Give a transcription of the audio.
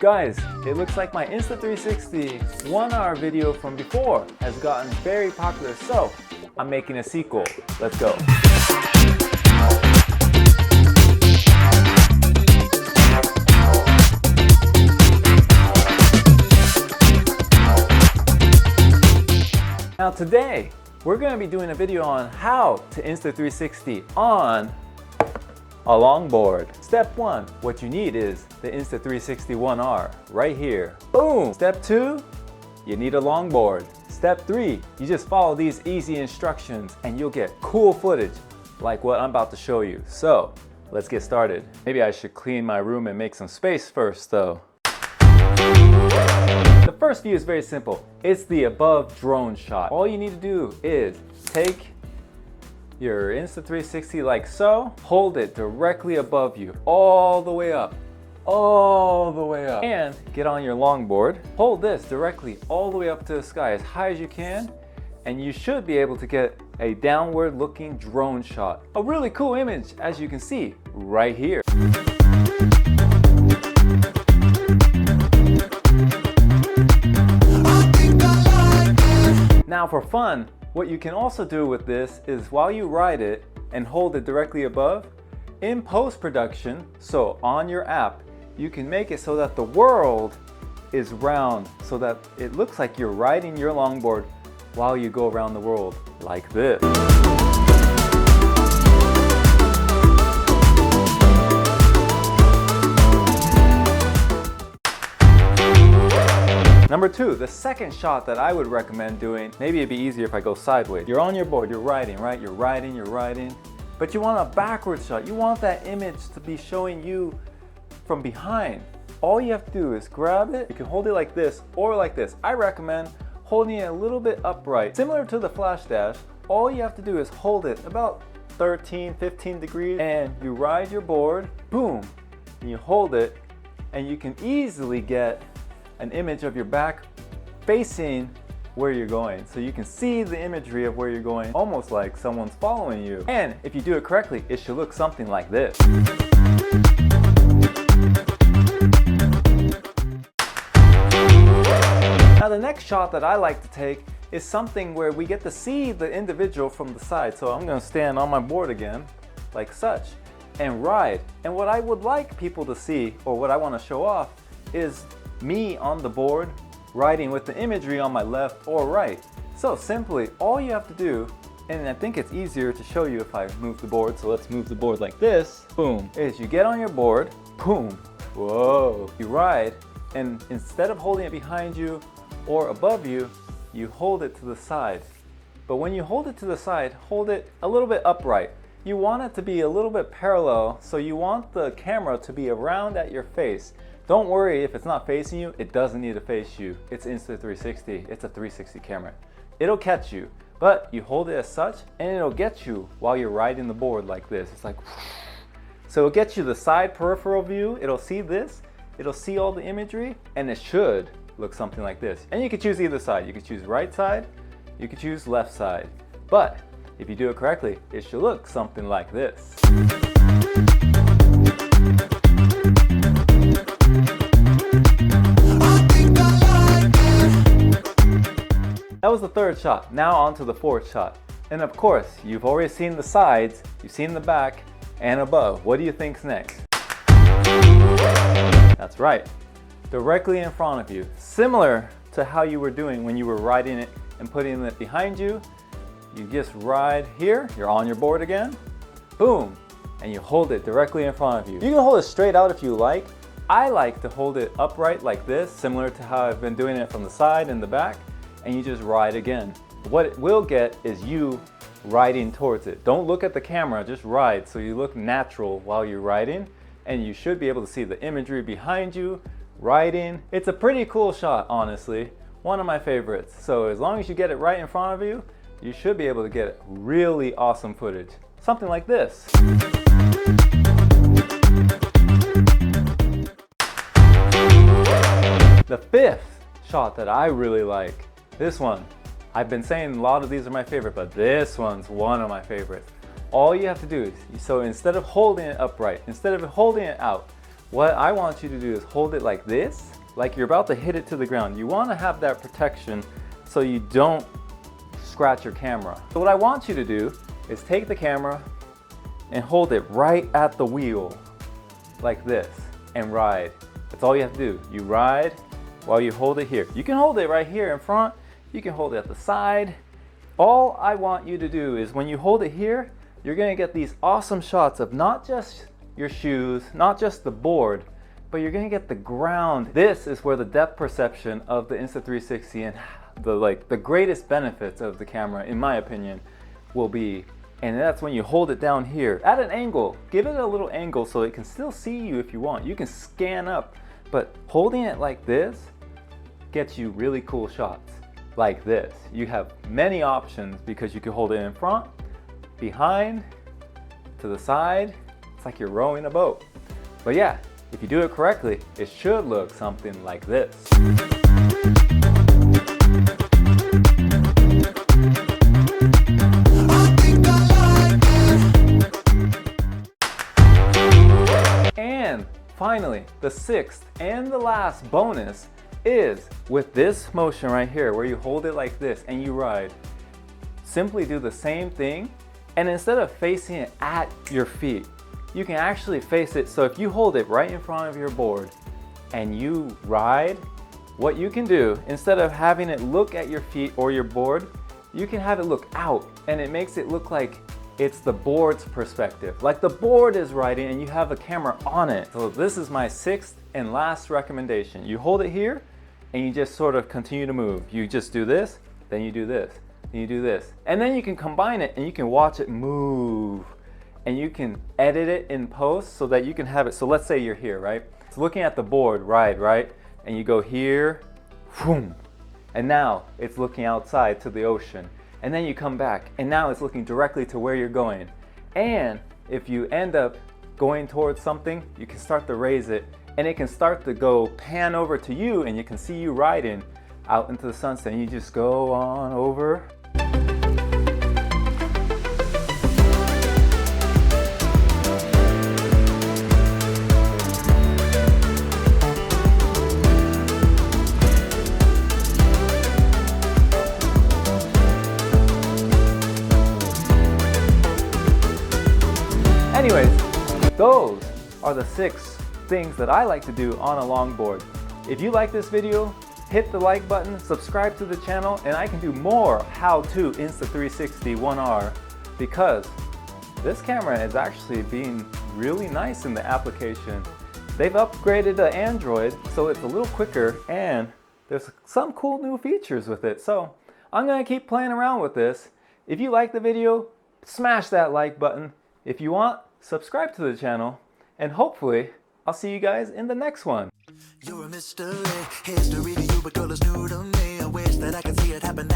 Guys, it looks like my Insta360 One R video from before has gotten very popular, so I'm making a sequel. Let's go. Now today, we're going to be doing a video on how to Insta360 on a longboard. Step 1, what you need is the Insta360 One R right here. Boom! Step 2, you need a longboard. Step 3, you just follow these easy instructions and you'll get cool footage like what I'm about to show you. So, let's get started. Maybe I should clean my room and make some space first though. The first view is very simple. It's the above drone shot. All you need to do is take your Insta360 like so, hold it directly above you, all the way up, and get on your longboard. Hold this directly all the way up to the sky as high as you can, and you should be able to get a downward looking drone shot. A really cool image, as you can see right here. Now for fun, what you can also do with this is while you ride it and hold it directly above, in post-production, so on your app, you can make it so that the world is round, so that it looks like you're riding your longboard while you go around the world, like this. Number 2, the second shot that I would recommend doing, maybe it'd be easier if I go sideways. You're on your board, you're riding, right? You're riding, but you want a backward shot. You want that image to be showing you from behind. All you have to do is grab it. You can hold it like this or like this. I recommend holding it a little bit upright. Similar to the flash dash, all you have to do is hold it about 13, 15 degrees and you ride your board, boom, and you hold it and you can easily get an image of your back facing where you're going. So you can see the imagery of where you're going, almost like someone's following you. And if you do it correctly, it should look something like this. Now the next shot that I like to take is something where we get to see the individual from the side. So I'm gonna stand on my board again, like such, and ride. And what I would like people to see, or what I wanna show off, is me on the board riding with the imagery on my left or right. So simply, all you have to do, and I think it's easier to show you if I move the board, so let's move the board like this, boom, is you get on your board, boom, whoa, you ride, and instead of holding it behind you or above you, you hold it to the side. But when you hold it to the side, hold it a little bit upright. You want it to be a little bit parallel, so you want the camera to be around at your face. Don't worry if it's not facing you, it doesn't need to face you. It's Insta360, it's a 360 camera. It'll catch you, but you hold it as such and it'll get you while you're riding the board like this. It's like, so it'll get you the side peripheral view, it'll see this, it'll see all the imagery, and it should look something like this. And you can choose either side. You can choose right side, you can choose left side. But if you do it correctly, it should look something like this. That was the third shot. Now on to the fourth shot. And of course, you've already seen the sides, you've seen the back, and above. What do you think's next? That's right. Directly in front of you. Similar to how you were doing when you were riding it and putting it behind you. You just ride here, you're on your board again, boom, and you hold it directly in front of you. You can hold it straight out if you like. I like to hold it upright like this, similar to how I've been doing it from the side and the back, and you just ride again. What it will get is you riding towards it. Don't look at the camera, just ride so you look natural while you're riding, and you should be able to see the imagery behind you, riding. It's a pretty cool shot, honestly. One of my favorites. So as long as you get it right in front of you, you should be able to get really awesome footage. Something like this. The fifth shot that I really like, this one. I've been saying a lot of these are my favorite, but this one's one of my favorites. All you have to do is, so instead of holding it upright, instead of holding it out, what I want you to do is hold it like this, like you're about to hit it to the ground. You want to have that protection so you don't scratch your camera. So what I want you to do is take the camera and hold it right at the wheel like this and ride. That's all you have to do. You ride while you hold it here. You can hold it right here in front. You can hold it at the side. All I want you to do is when you hold it here, you're gonna get these awesome shots of not just your shoes, not just the board, but you're gonna get the ground. This is where the depth perception of the Insta360 and the greatest benefits of the camera, in my opinion, will be. And that's when you hold it down here at an angle. Give it a little angle so it can still see you if you want. You can scan up, but holding it like this gets you really cool shots like this. You have many options because you can hold it in front, behind, to the side. It's like you're rowing a boat. But yeah, if you do it correctly, it should look something like this. And finally, the sixth and the last bonus is with this motion right here where you hold it like this and you ride. Simply do the same thing, and instead of facing it at your feet, you can actually face it. So if you hold it right in front of your board and you ride, what you can do, instead of having it look at your feet or your board, you can have it look out, and it makes it look like it's the board's perspective, like the board is riding and you have a camera on it. So this is my sixth and last recommendation. You hold it here and you just sort of continue to move. You just do this, then you do this, then you do this. And then you can combine it and you can watch it move. And you can edit it in post so that you can have it. So let's say you're here, right? So looking at the board, ride, right? And you go here, boom. And now it's looking outside to the ocean. And then you come back and now it's looking directly to where you're going. And if you end up going towards something, you can start to raise it and it can start to go pan over to you and you can see you riding out into the sunset, and you just go on over. Anyways, those are the 6 things that I like to do on a longboard. If you like this video, hit the like button, subscribe to the channel, and I can do more how-to Insta360 One R, because this camera is actually being really nice in the application. They've upgraded to Android, so it's a little quicker, and there's some cool new features with it. So I'm gonna keep playing around with this. If you like the video, smash that like button. If you want, subscribe to the channel, and hopefully I'll see you guys in the next one. You're a mystery, history to you, but girl, it's new to me. I wish that I could see it happen.